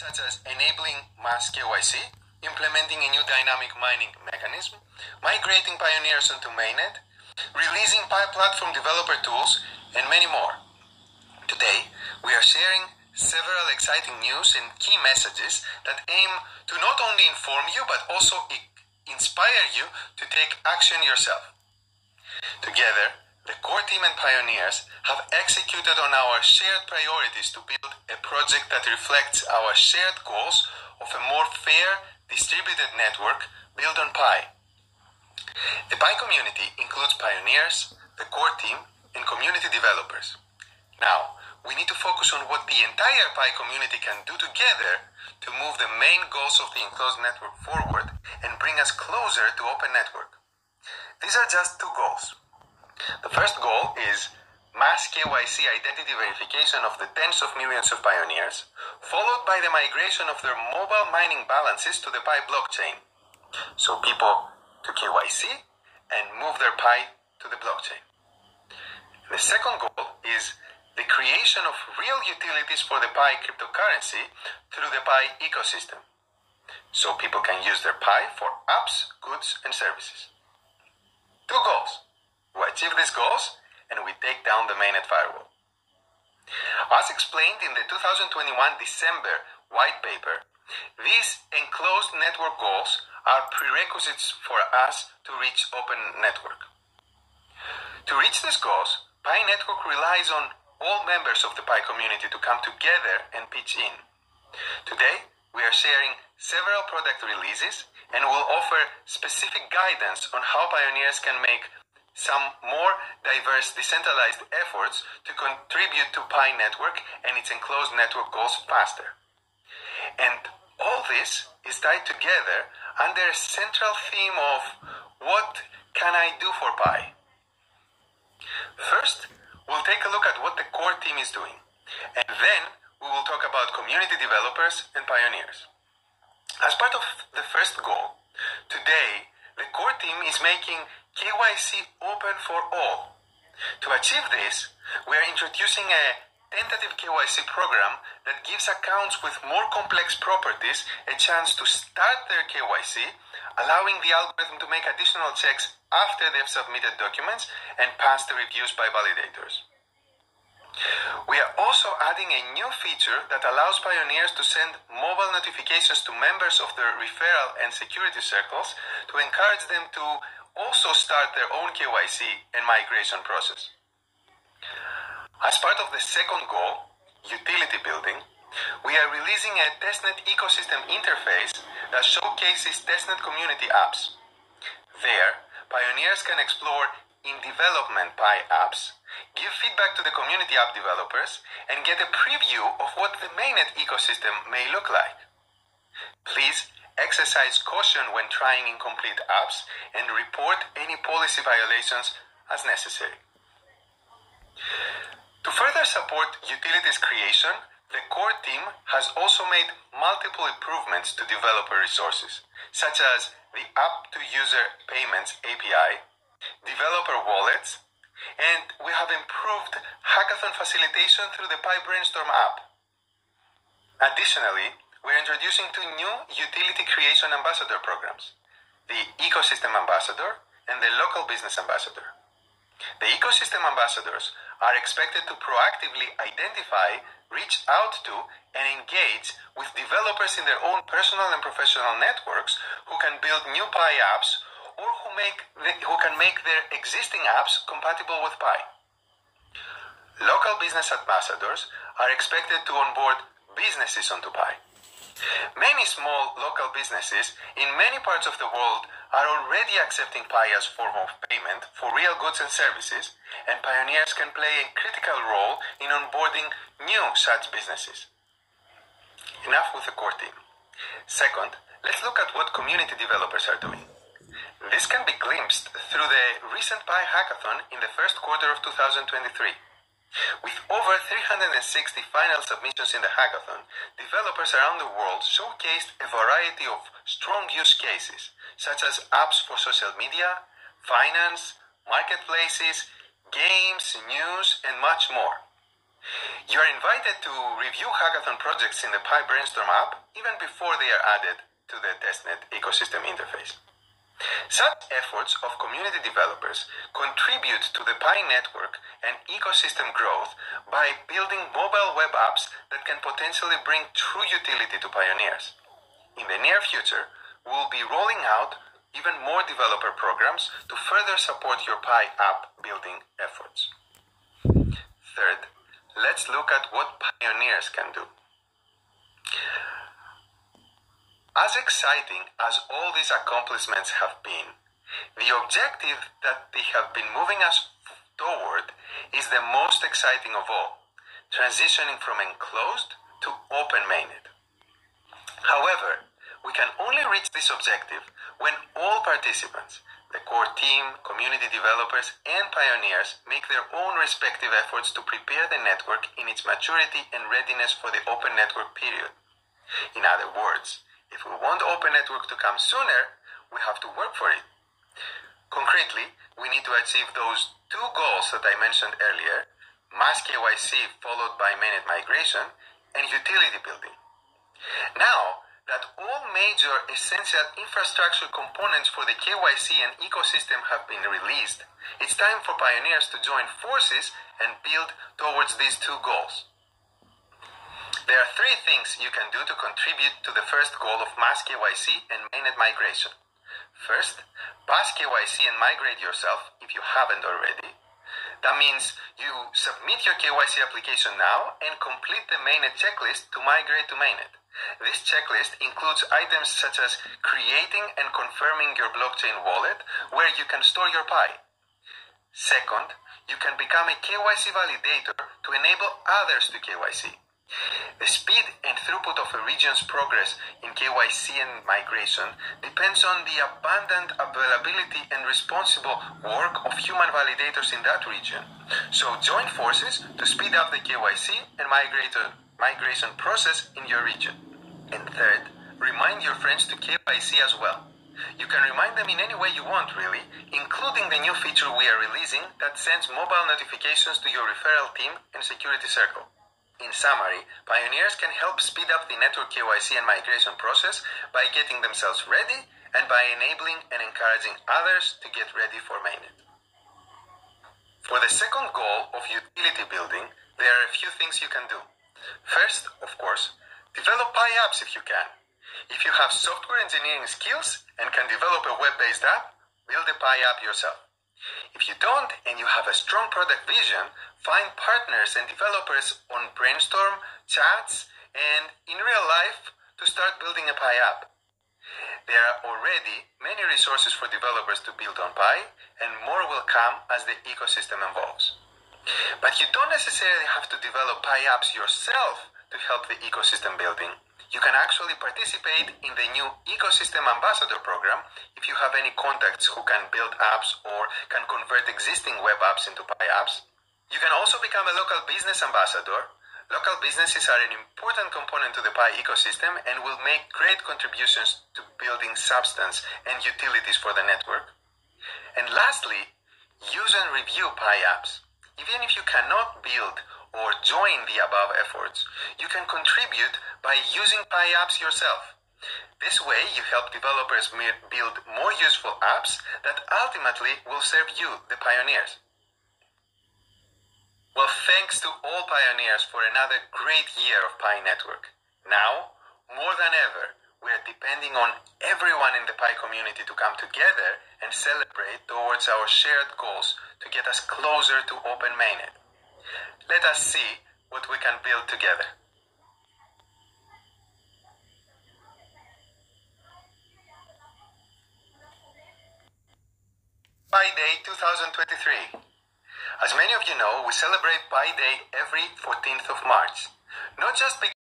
such as enabling mass KYC, implementing a new dynamic mining mechanism, migrating pioneers onto mainnet, releasing Pi platform developer tools, and many more. Today, we are sharing several exciting news and key messages that aim to not only inform you but also inspire you to take action yourself. Together, the core team and pioneers have executed on our shared priorities to build a project that reflects our shared goals of a more fair, distributed network built on Pi. The Pi community includes pioneers, the core team, and community developers. Now, we need to focus on what the entire Pi community can do together to move the main goals of the enclosed network forward and bring us closer to open network. These are just two goals. The first goal is mass KYC identity verification of the tens of millions of pioneers, followed by the migration of their mobile mining balances to the Pi blockchain. So people to KYC and move their Pi to the blockchain. The second goal is the creation of real utilities for the Pi cryptocurrency through the Pi ecosystem. So people can use their Pi for apps, goods, and services. Two goals. We achieve these goals, and we take down the mainnet firewall. As explained in the 2021 December white paper, these enclosed network goals are prerequisites for us to reach open network. To reach these goals, Pi Network relies on all members of the Pi community to come together and pitch in. Today, we are sharing several product releases and will offer specific guidance on how pioneers can make some more diverse decentralized efforts to contribute to Pi Network and its enclosed network goals faster. And all this is tied together under a central theme of what can I do for Pi? First, we'll take a look at what the core team is doing, and then we will talk about community developers and pioneers. As part of the first goal, today the core team is making KYC open for all. To achieve this, we are introducing a tentative KYC program that gives accounts with more complex properties a chance to start their KYC, allowing the algorithm to make additional checks after they've submitted documents and pass the reviews by validators. We are also adding a new feature that allows pioneers to send mobile notifications to members of their referral and security circles to encourage them to also start their own KYC and migration process. As part of the second goal, utility building, we are releasing a testnet ecosystem interface that showcases testnet community apps. There, pioneers can explore in-development Pi apps, give feedback to the community app developers, and get a preview of what the mainnet ecosystem may look like. Please exercise caution when trying incomplete apps and report any policy violations as necessary. To further support utilities creation, the core team has also made multiple improvements to developer resources, such as the app-to-user payments API, developer wallets, and we have improved hackathon facilitation through the Pi Brainstorm app. Additionally, we're introducing two new utility creation ambassador programs, the Ecosystem Ambassador and the Local Business Ambassador. The Ecosystem Ambassadors are expected to proactively identify, reach out to, and engage with developers in their own personal and professional networks who can build new Pi apps or who can make their existing apps compatible with Pi. Local business ambassadors are expected to onboard businesses onto Pi. Many small local businesses in many parts of the world are already accepting Pi as form of payment for real goods and services, and pioneers can play a critical role in onboarding new such businesses. Enough with the core team. Second, let's look at what community developers are doing. This can be glimpsed through the recent Pi hackathon in the first quarter of 2023. With over 360 final submissions in the hackathon, developers around the world showcased a variety of strong use cases, such as apps for social media, finance, marketplaces, games, news, and much more. You are invited to review hackathon projects in the Pi Brainstorm app even before they are added to the testnet ecosystem interface. Such efforts of community developers contribute to the Pi network and ecosystem growth by building mobile web apps that can potentially bring true utility to pioneers. In the near future, we will be rolling out even more developer programs to further support your Pi app building efforts. Third, let's look at what pioneers can do. As exciting as all these accomplishments have been, the objective that they have been moving us toward is the most exciting of all, transitioning from enclosed to open mainnet. However, we can only reach this objective when all participants, the core team, community developers, and pioneers make their own respective efforts to prepare the network in its maturity and readiness for the open network period. In other words, if we want open network to come sooner, we have to work for it. Concretely, we need to achieve those two goals that I mentioned earlier, mass KYC followed by mainnet migration, and utility building. Now that all major essential infrastructure components for the KYC and ecosystem have been released, it's time for pioneers to join forces and build towards these two goals. There are three things you can do to contribute to the first goal of mass KYC and mainnet migration. First, pass KYC and migrate yourself if you haven't already. That means you submit your KYC application now and complete the mainnet checklist to migrate to mainnet. This checklist includes items such as creating and confirming your blockchain wallet where you can store your Pi. Second, you can become a KYC validator to enable others to KYC. The speed and throughput of a region's progress in KYC and migration depends on the abundant availability and responsible work of human validators in that region. So join forces to speed up the KYC and migration process in your region. And third, remind your friends to KYC as well. You can remind them in any way you want, really, including the new feature we are releasing that sends mobile notifications to your referral team and security circle. In summary, pioneers can help speed up the network KYC and migration process by getting themselves ready and by enabling and encouraging others to get ready for mainnet. For the second goal of utility building, there are a few things you can do. First, of course, develop Pi apps if you can. If you have software engineering skills and can develop a web-based app, build a Pi app yourself. If you don't and you have a strong product vision, find partners and developers on Brainstorm, chats, and in real life to start building a Pi app. There are already many resources for developers to build on Pi, and more will come as the ecosystem evolves. But you don't necessarily have to develop Pi apps yourself to help the ecosystem building. You can actually participate in the new Ecosystem Ambassador program if you have any contacts who can build apps or can convert existing web apps into Pi apps. You can also become a local business ambassador. Local businesses are an important component to the Pi ecosystem and will make great contributions to building substance and utilities for the network. And lastly, use and review Pi apps. Even if you cannot build or join the above efforts, you can contribute by using Pi apps yourself. This way, you help developers build more useful apps that ultimately will serve you, the pioneers. Well, thanks to all pioneers for another great year of Pi Network. Now, more than ever, we are depending on everyone in the Pi community to come together and celebrate towards our shared goals to get us closer to open mainnet. Let us see what we can build together. Pi Day 2023. As many of you know, we celebrate Pi Day every 14th of March. Not just because